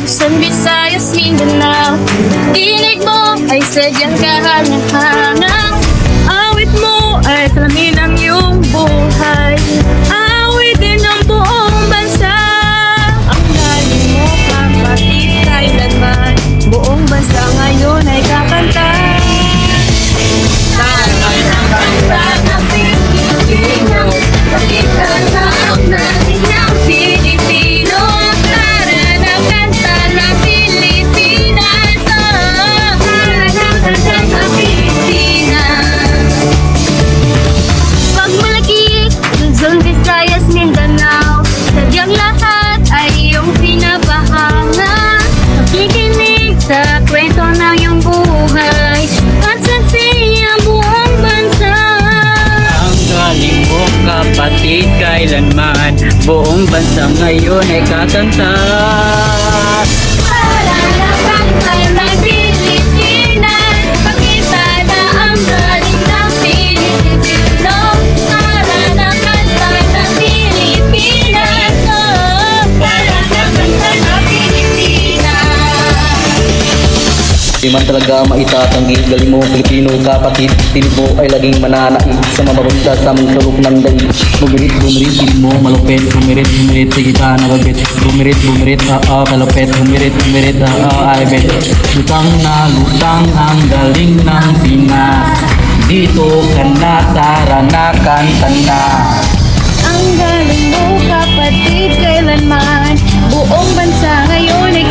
Luzon, Visayas, Mindanao. Tinig mo ay sadyang kahanang-hanang. Awit mo ay salamin ng iyong buhay. Awit din ng buong bansa. Ang galing mo kapatid kailanman. Buong bansa ngayon ay kakanta. Taray ng kanta ng Pilipino. Balikan na ang natin ng Pilipino. Tara na kanta ng Pilipinas. Tara na kanta ng Pilipinas. Pag malaki, Luzon, Visayas, Mindanao, sadyang lahat ay iyong pinapahanga. Nakikinig sa kwento ng iyong buhay at saksi ang buong bansa. Ang galing mo kapatid kailanman. Buong bansa ngayon ay kakanta. Tara na kanta ng Pilipinas. Pakita na ang galing ng Pilipino. Tara na kanta ng Pilipinas. Tara na kanta ng Pilipinas. Di man talaga maitatanggi, galing mo Pilipino kapatid. Tinig mo ay laging mananaig sa mababagda sa mong sulok ng daig. Bumirit, bumirit, tinig mo malupit. Bumirit, bumirit, sige ka nababit. Bumirit, bumirit, kalupit. Bumirit, bumirit, ay bet. Lutang ang galing ng Pinas. Dito ka na, tara na, kanta na. Ang galing mo kapatid kailanman. Buong bansa ngayon ay